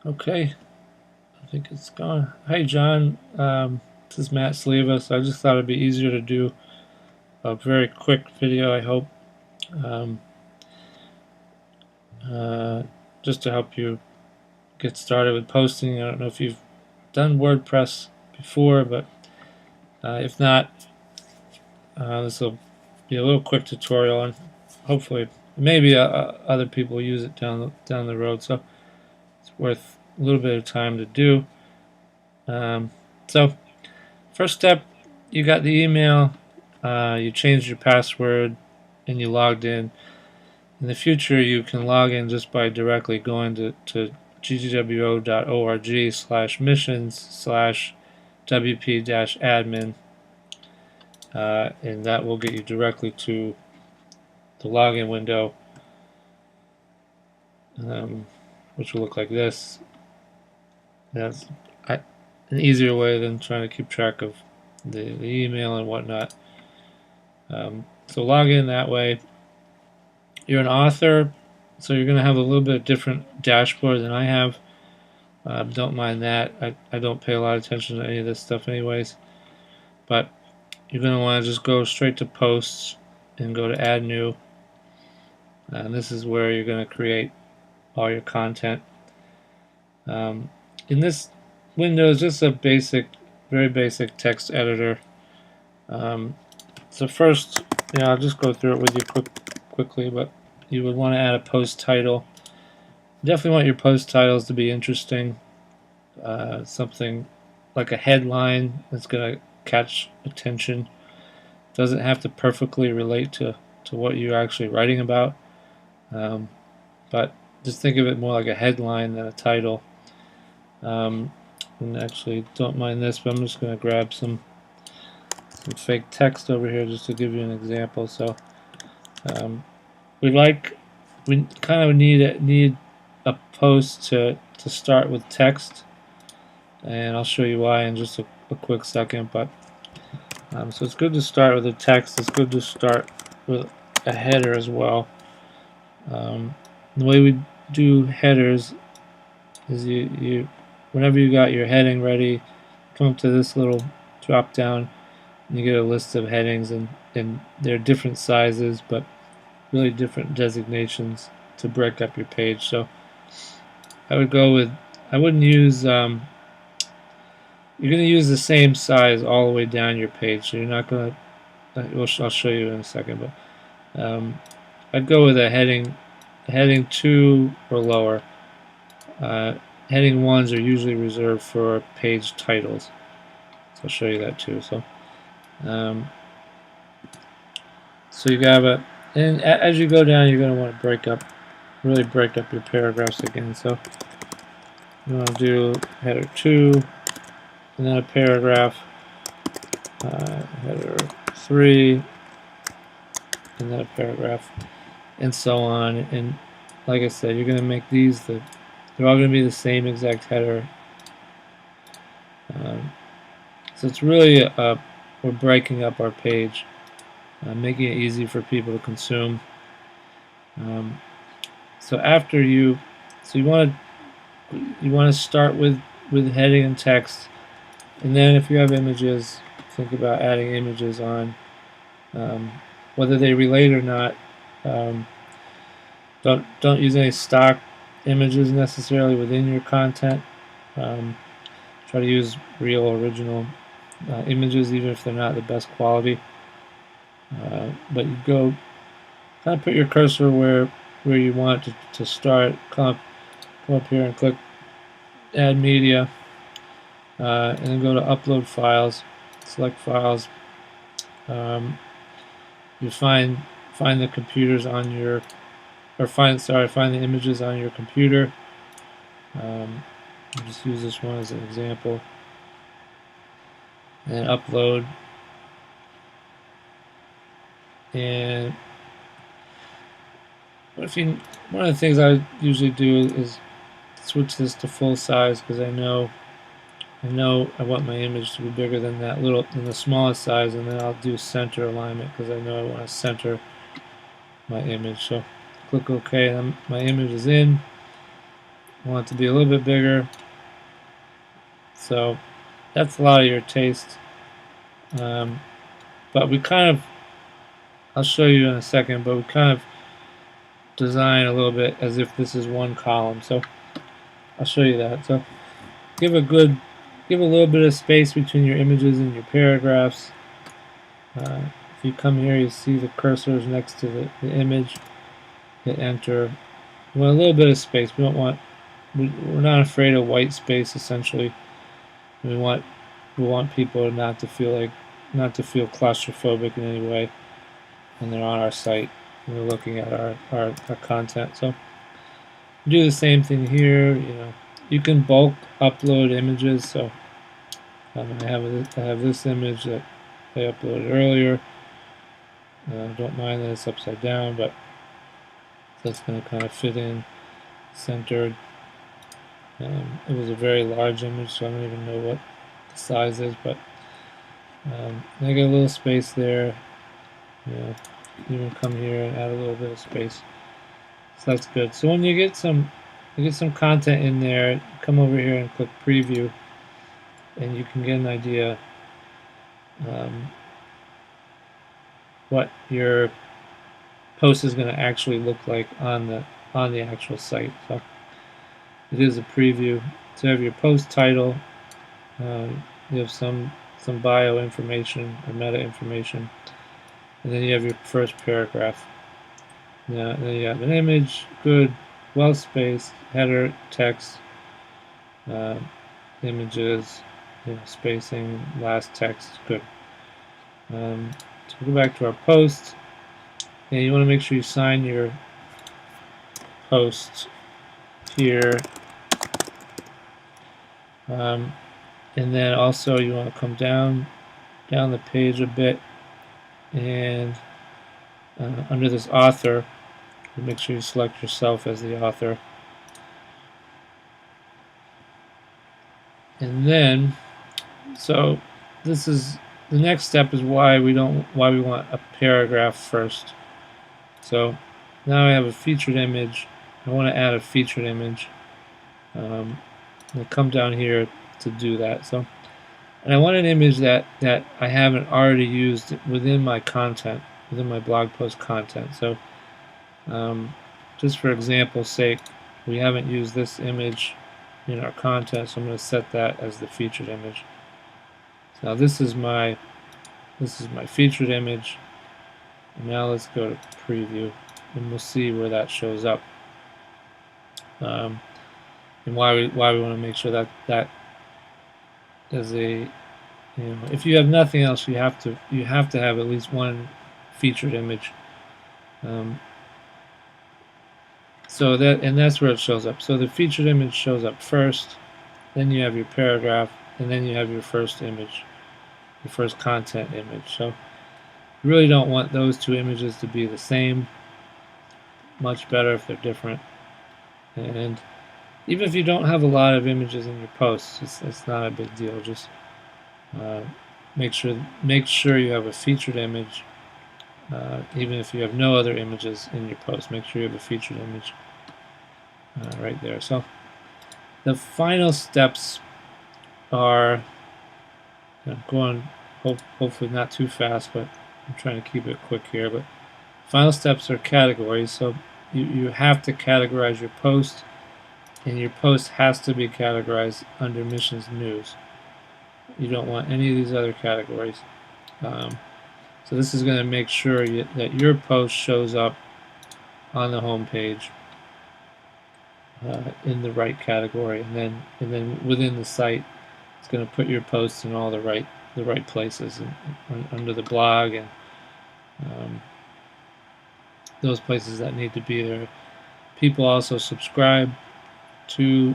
Okay, I think it's gone. Hey, John. This is Matt Sleva. So I just thought it'd be easier to do a very quick video, I hope, um, uh, just to help you get started with posting. I don't know if you've done WordPress before, but if not, this will be a little quick tutorial, and hopefully, maybe other people use it down the road. So it's worth a little bit of time to do. So first step, you got the email, you changed your password, and you logged in. In the future, you can log in just by directly going to ggwo.org/missions/wp-admin, and that will get you directly to the login window, which will look like this. That's an easier way than trying to keep track of the email and whatnot. So log in that way. You're an author, so you're going to have a little bit different dashboard than I have. Don't mind that. I don't pay a lot of attention to any of this stuff anyways. But you're going to want to just go straight to posts and go to add new. And this is where you're going to create all your content. In this window is just a very basic text editor. So first, I'll just go through it with you quickly, but you would want to add a post title. Definitely want your post titles to be interesting, something like a headline that's going to catch attention. Doesn't have to perfectly relate to what you're actually writing about, but just think of it more like a headline than a title. And actually, don't mind this, but I'm just going to grab some fake text over here just to give you an example. So we kind of need a post to start with text, and I'll show you why in just a quick second. But so it's good to start with a text. It's good to start with a header as well. The way we do headers is you whenever you got your heading ready, come up to this little drop down and you get a list of headings, and they're different sizes but really different designations to break up your page. So I wouldn't use you're going to use the same size all the way down your page, so you're not going to I'll show you in a second, but I'd go with a heading 2 or lower. Heading 1s are usually reserved for page titles, so I'll show you that too. So you got and as you go down, you're going to want to really break up your paragraphs again. So you want to do header 2, and then a paragraph, header 3, and then a paragraph, and so on. And like I said, you're going to make these they're all going to be the same exact header. So it's really we're breaking up our page, making it easy for people to consume. So after you want to start with heading and text, and then if you have images, think about adding images on, whether they relate or not. Don't use any stock images necessarily within your content. Try to use real, original images, even if they're not the best quality. But you go kind of put your cursor where you want it to start. Come up here and click Add Media, and then go to Upload Files. Select Files. You find the computers on your find the images on your computer. I'll just use this one as an example, and upload. And one of the things I usually do is switch this to full size, because I know I want my image to be bigger than the smallest size, and then I'll do center alignment because I know I want to center my image. So click OK, and my image is in. I want it to be a little bit bigger. So that's a lot of your taste. But we kind of, I'll show you in a second, but we kind of design a little bit as if this is one column. So I'll show you that. So give a little bit of space between your images and your paragraphs. If you come here, you see the cursors next to the image. Hit enter. We want a little bit of space. We don't want. We're not afraid of white space. Essentially, we want people not to feel claustrophobic in any way when they're on our site and they're looking at our content. So do the same thing here. You can bulk upload images. So I have this image that I uploaded earlier. Don't mind that it's upside down, but that's going to kind of fit in centered. It was a very large image, so I don't even know what the size is, but I got a little space there. Even come here and add a little bit of space. So that's good. So when you get some content in there, come over here and click preview, and you can get an idea what your post is going to actually look like on the actual site. So it is a preview. So you have your post title, you have some bio information or meta information, and then you have your first paragraph. Then you have an image, good, well spaced, header, text, images, spacing, last text, good. So we'll go back to our post, and you want to make sure you sign your post here. And then also you want to come down the page a bit, and under this author, make sure you select yourself as the author. And then, so this is the next step is why we want a paragraph first. So now I have a featured image. I want to add a featured image. I'll come down here to do that. So, and I want an image that I haven't already used within my content, within my blog post content. So, just for example's sake, we haven't used this image in our content, so I'm going to set that as the featured image. Now this is my featured image. And now let's go to preview, and we'll see where that shows up. And why we want to make sure that is a, if you have nothing else, you have to have at least one featured image. So that's where it shows up. So the featured image shows up first, then you have your paragraph, and then you have your first image, your first content image. So you really don't want those two images to be the same. Much better if they're different. And even if you don't have a lot of images in your posts, it's not a big deal. Just make sure you have a featured image. Even if you have no other images in your post, make sure you have a featured image right there. So the final steps are going hopefully not too fast, but I'm trying to keep it quick here. But final steps are categories. So you have to categorize your post, and your post has to be categorized under missions news. You don't want any of these other categories. So this is going to make sure that your post shows up on the home page in the right category, and then within the site, it's going to put your posts in all the right places, and under the blog and those places that need to be there. People also subscribe to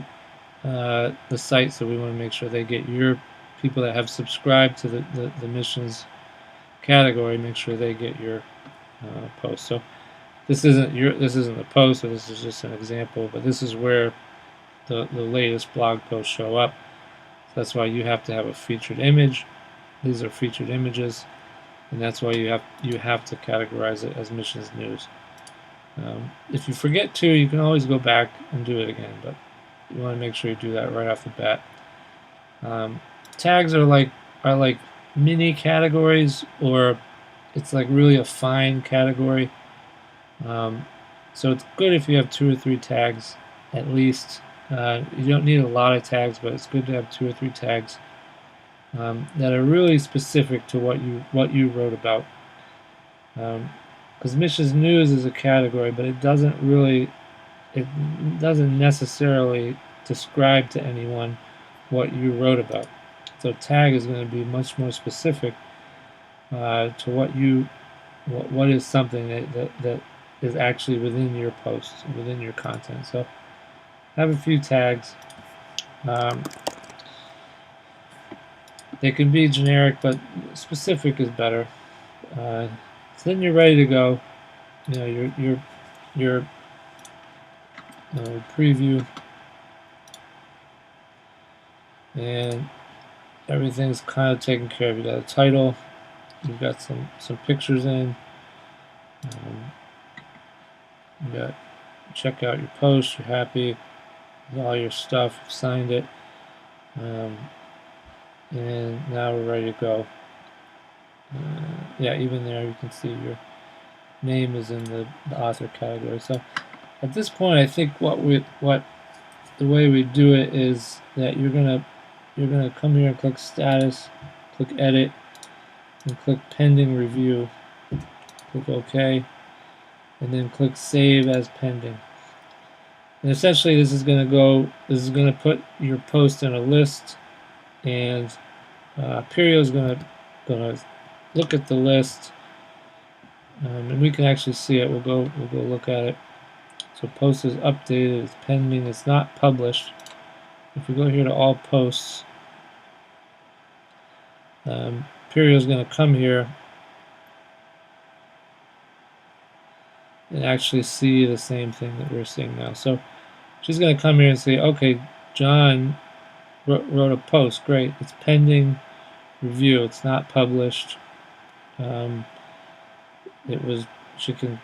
the site, so we want to make sure they get your people that have subscribed to the missions category, make sure they get your post. So this isn't the post, so this is just an example, but this is where the latest blog posts show up. So that's why you have to have a featured image. These are featured images, and that's why you have to categorize it as missions news. If you forget to, you can always go back and do it again, but you want to make sure you do that right off the bat. Tags are like mini categories, or it's like really a fine category. So it's good if you have 2 or 3 tags at least. You don't need a lot of tags, but it's good to have 2 or 3 tags that are really specific to what you wrote about. Because Mish's News is a category, but it doesn't necessarily describe to anyone what you wrote about. So tag is going to be much more specific to what is something that is actually within your post, within your content. So have a few tags. They can be generic, but specific is better. So then you're ready to go. You know, your preview, and everything's kind of taken care of. You got a title, you've got some pictures in. You got check out your post. You're happy with all your stuff. You've signed it, and now we're ready to go. Yeah, even there you can see your name is in the author category. So at this point, I think the way we do it is that you're gonna come here and click status, click edit, and click pending review. Click OK, and then click save as pending. And essentially, this is going to put your post in a list, and Perio is going to look at the list, and we can actually see it. We'll go look at it. So post is updated, it's pending, it's not published. If we go here to all posts, Perio is going to come here and actually see the same thing that we're seeing now. So she's going to come here and say, okay, John wrote a post, great, it's pending review, it's not published. She can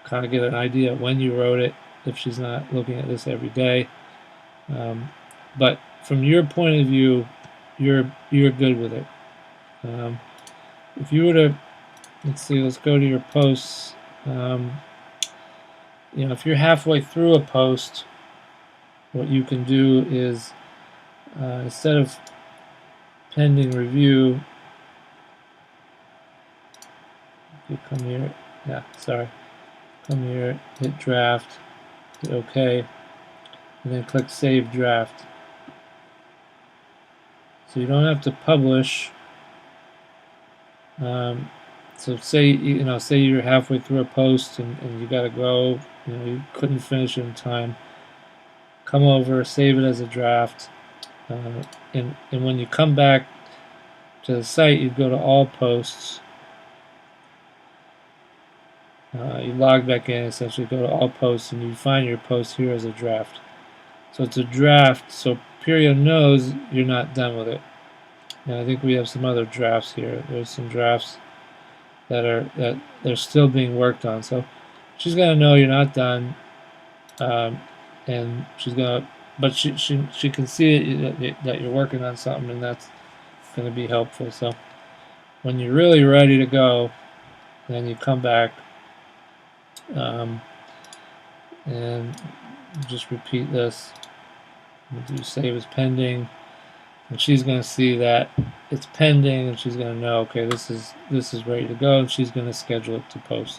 kind of get an idea when you wrote it if she's not looking at this every day. But from your point of view, you're good with it. If you were to, let's go to your posts. If you're halfway through a post, what you can do is instead of pending review, you come here, come here, hit draft, hit OK, and then click save draft. So you don't have to publish. So say you're halfway through a post and you got to go, you couldn't finish it in time. Come over, save it as a draft, and when you come back to the site, you go to all posts. You log back in, essentially go to all posts, and you find your post here as a draft. So it's a draft, so Perio knows you're not done with it. And I think we have some other drafts here. There's some drafts that they're still being worked on. So she's gonna know you're not done, and she's gonna, but she can see that you're working on something, and that's gonna be helpful. So when you're really ready to go, then you come back, and just repeat this. We'll do save as pending. And she's going to see that it's pending, and she's going to know, okay, this is ready to go, and she's going to schedule it to post.